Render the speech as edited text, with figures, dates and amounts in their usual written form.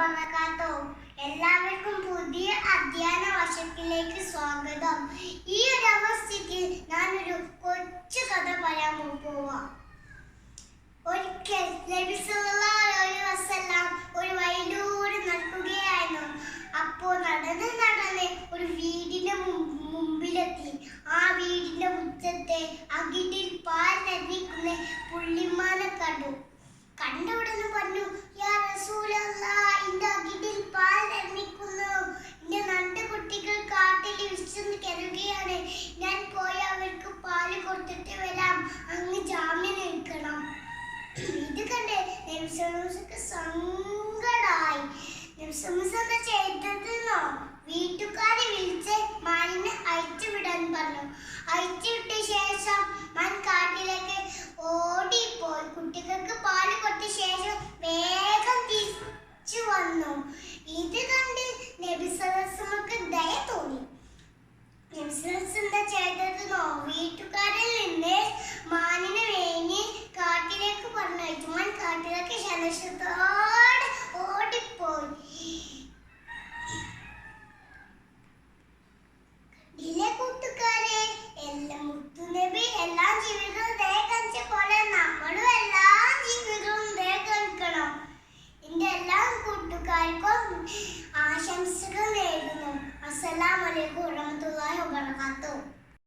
വബറകാതുഹു. എല്ലാവർക്കും പുതിയ അധ്യയന വർഷത്തിലേക്ക് സ്വാഗതം. ഈ ഒരു അവസ്ഥയ്ക്ക് ഞാനൊരു കൊച്ചു കഥ പറയാൻ പോവാ. ഒരിക്കൽ നബി സല്ലല്ലാഹു അലൈഹി വസല്ലം ഒരു വഴിയിലൂടെ നടക്കുകയായിരുന്നു. അപ്പോൾ നടന്ന് ഒരു വീടിന്റെ മുമ്പിലെത്തി. ആ വീടിന്റെ മുറ്റത്തെ അകിടിൽ പാൽ നിറഞ്ഞിരിക്കുന്ന പുള്ളിമാനെ കണ്ട ഉടനെ പറഞ്ഞു, യാ റസൂലല്ലാഹ്, ഇന്റെ അകിടിൽ പാൽ നിറഞ്ഞിരിക്കുന്നു. എന്റെ 2 കുട്ടികൾ കാട്ടിൽ വിശന്ന് കിടക്കുകയാണ്. ഞാൻ പോയി അവർക്ക് പാല് കൊടുത്തിട്ട് വരാം. അങ്ങ് ജാമ്യം നിൽക്കണം. ഇത് കണ്ടേ നബി സല്ലല്ലാഹു സങ്കടായി. നബി സല്ലല്ലാഹു ചെയ്തതെന്നോ, വീട്ടുകാരെ വിളിച്ച് മാനിനെ അയച്ചു വിടാൻ പറഞ്ഞു. അയച്ചു വിട്ട ശേഷം മാൻ കാട്ടിലേക്ക്